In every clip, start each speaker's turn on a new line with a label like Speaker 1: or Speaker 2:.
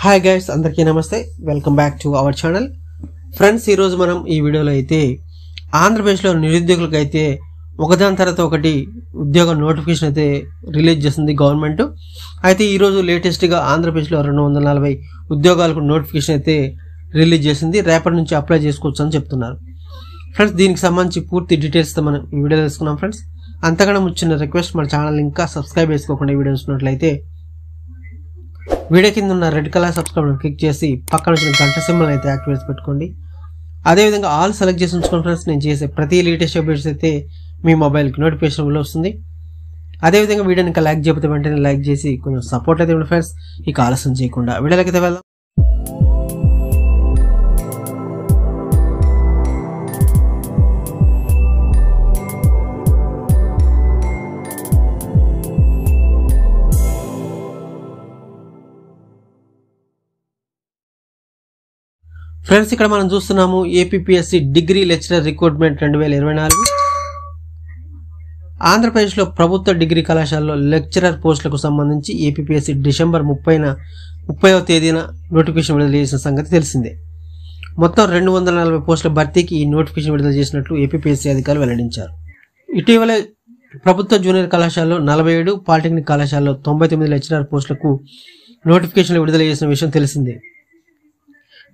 Speaker 1: Hi guys, అందరికీ నమస్తే. Welcome back to our channel. Friends, ఈరోజు మనం ఈ వీడియోలో అయితే ఆంధ్రప్రదేశ్లో నిరుద్యోగులకు అయితే ఒకదాని తర్వాత ఒకటి ఉద్యోగ నోటిఫికేషన్ అయితే రిలీజ్ చేస్తుంది గవర్నమెంట్. అయితే ఈరోజు లేటెస్ట్గా ఆంధ్రప్రదేశ్లో 240 ఉద్యోగాలకు నోటిఫికేషన్ అయితే రిలీజ్ చేసింది. రేపటి నుంచి అప్లై చేసుకోవచ్చు అని చెప్తున్నారు. ఫ్రెండ్స్, దీనికి సంబంధించి పూర్తి డీటెయిల్స్తో మనం ఈ వీడియో తెలుసుకున్నాం. ఫ్రెండ్స్, అంతకన్నా వచ్చిన రిక్వెస్ట్, మన ఛానల్ ఇంకా సబ్స్క్రైబ్ చేసుకోకుండా ఈ వీడియో చూసినట్లయితే వీడియో కింద ఉన్న రెడ్ కలర్ సబ్స్క్రైబ్ క్లిక్ చేసి పక్కన వచ్చిన గంట సింబల్ అయితే యాక్టివేట్ పెట్టుకోండి. అదేవిధంగా ఆల్ సెలెక్ట్ చేసి ఉంచుకోండి. ఫ్రెండ్స్, నేను చేసే ప్రతి లేటెస్ట్ అప్డేట్స్ అయితే మీ మొబైల్కి నోటిఫికేషన్ వస్తుంది. అదేవిధంగా వీడియోని ఇంకా లైక్ చేయకపోతే వెంటనే లైక్ చేసి కొంచెం సపోర్ట్ అయితే ఇవ్వండి. ఫ్రెండ్స్, ఇక ఆలస్యం చేయకుండా వీడియోలకి అయితే వెళ్దాం. ఫ్రెండ్స్, ఇక్కడ మనం చూస్తున్నాము ఏపీపీఎస్సీ డిగ్రీ లెక్చరర్ రిక్రూట్మెంట్ 2024. ఆంధ్రప్రదేశ్లో ప్రభుత్వ డిగ్రీ కళాశాలలో లెక్చరర్ పోస్టులకు సంబంధించి ఏపీపీఎస్సీ డిసెంబర్ 30వ తేదీన నోటిఫికేషన్ విడుదల చేసిన సంగతి తెలిసిందే. మొత్తం 240 పోస్టుల భర్తీకి ఈ నోటిఫికేషన్ విడుదల చేసినట్లు ఏపీపీఎస్సీ అధికారులు వెల్లడించారు. ఇటీవల ప్రభుత్వ జూనియర్ కళాశాలలో 47, పాలిటెక్నిక్ కళాశాలలో 99 లెక్చరర్ పోస్టులకు నోటిఫికేషన్లు విడుదల చేసిన విషయం తెలిసిందే.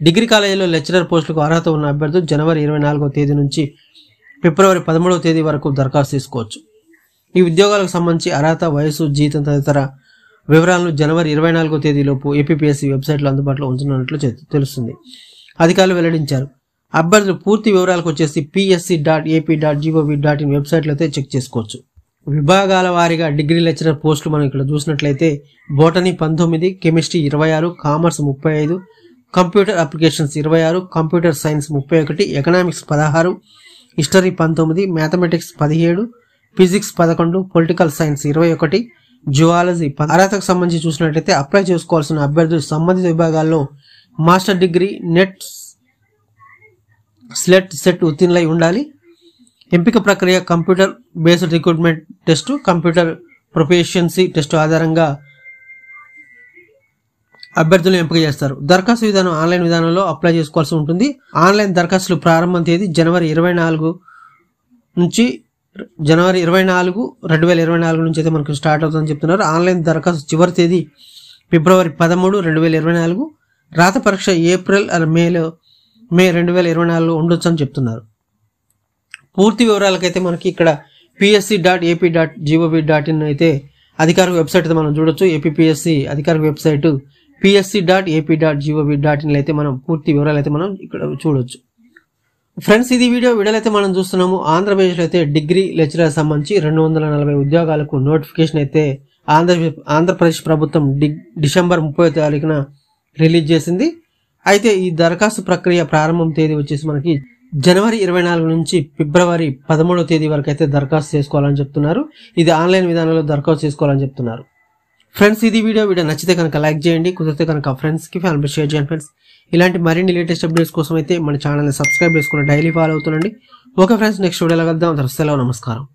Speaker 1: డిగ్రీ కాలేజీలో లెక్చరర్ పోస్టులకు అర్హత ఉన్న అభ్యర్థులు జనవరి 24వ తేదీ నుంచి ఫిబ్రవరి 13వ తేదీ వరకు దరఖాస్తు చేసుకోవచ్చు. ఈ ఉద్యోగాలకు సంబంధించి అర్హత, వయసు, జీతం తదితర వివరాలను జనవరి 24వ తేదీలోపు ఏపీపీఎస్సీ వెబ్సైట్లో అందుబాటులో ఉంచనున్నట్లు తెలుస్తుంది. అధికారులు వెల్లడించారు. అభ్యర్థులు పూర్తి వివరాలకు వచ్చేసి psc.ap.gov.in వెబ్సైట్లో అయితే చెక్ చేసుకోవచ్చు. విభాగాల వారీగా డిగ్రీ లెక్చరర్ పోస్టులు మనం ఇక్కడ చూసినట్లయితే botany 19, chemistry 26, commerce 35, computer applications 26, computer science 31, economics 16, history 19, mathematics 17, physics 11, political science 21, zoology 10. అర్హతకు సంబంధించి చూసినట్లయితే అప్లై చేసుకోవాల్సిన అభ్యర్థులు సంబంధిత విభాగాల్లో master degree, NET, SLET, SET ఉత్తీర్ణులై ఉండాలి. ఎంపిక ప్రక్రియ computer based recruitment test, computer proficiency test ఆధారంగా అభ్యర్థులను ఎంపిక చేస్తారు. దరఖాస్తు విధానం ఆన్లైన్ విధానంలో అప్లై చేసుకోవాల్సి ఉంటుంది. ఆన్లైన్ దరఖాస్తులు ప్రారంభం తేదీ జనవరి 24 నుంచి 2024 నుంచి అయితే మనకు స్టార్ట్ అవుతుందని చెప్తున్నారు. ఆన్లైన్ దరఖాస్తు చివరి తేదీ ఫిబ్రవరి 13, 2024. రాత పరీక్ష ఏప్రిల్ మే 2024 ఉండొచ్చు అని చెప్తున్నారు. పూర్తి వివరాలకైతే మనకి ఇక్కడ psc.ap.gov.in అయితే అధికారిక వెబ్సైట్ అయితే మనం చూడొచ్చు. ఏపీపీఎస్సీ అధికారిక వెబ్సైట్ psc.ap.gov.in అయితే మనం పూర్తి వివరాలు అయితే మనం ఇక్కడ చూడొచ్చు. ఫ్రెండ్స్, ఇది వీడియోలో అయితే మనం చూస్తున్నాము ఆంధ్రప్రదేశ్లో అయితే డిగ్రీ లెక్చరర్ సంబంధించి 240 ఉద్యోగాలకు నోటిఫికేషన్ అయితే ఆంధ్రప్రదేశ్ ప్రభుత్వం డిసెంబర్ 30వ తారీఖున రిలీజ్ చేసింది. అయితే ఈ దరఖాస్తు ప్రక్రియ ప్రారంభం తేదీ వచ్చేసి మనకి జనవరి 24 నుంచి ఫిబ్రవరి 13వ తేదీ వరకు అయితే దరఖాస్తు చేసుకోవాలని చెప్తున్నారు. ఇది ఆన్లైన్ విధానంలో దరఖాస్తు చేసుకోవాలని చెప్తున్నారు. ఫ్రెండ్స్, ఇది వీడియో నచ్చితే కనుక లైక్ చేయండి, కుదిరితే కనుక ఫ్రెండ్స్కి ఫ్యామిలీ షేర్ చేయండి. ఫ్రెండ్స్, ఇలాంటి మరిన్ని లేటెస్ట్ అప్డేట్స్ కోసం అయితే మన ఛానల్ని సబ్స్క్రైబ్ చేసుకుని డైలీ ఫాలో అవుతుండండి. ఓకే ఫ్రెండ్స్, నెక్స్ట్ వీడియోలో కలుద్దాం. సెలవు, నమస్కారం.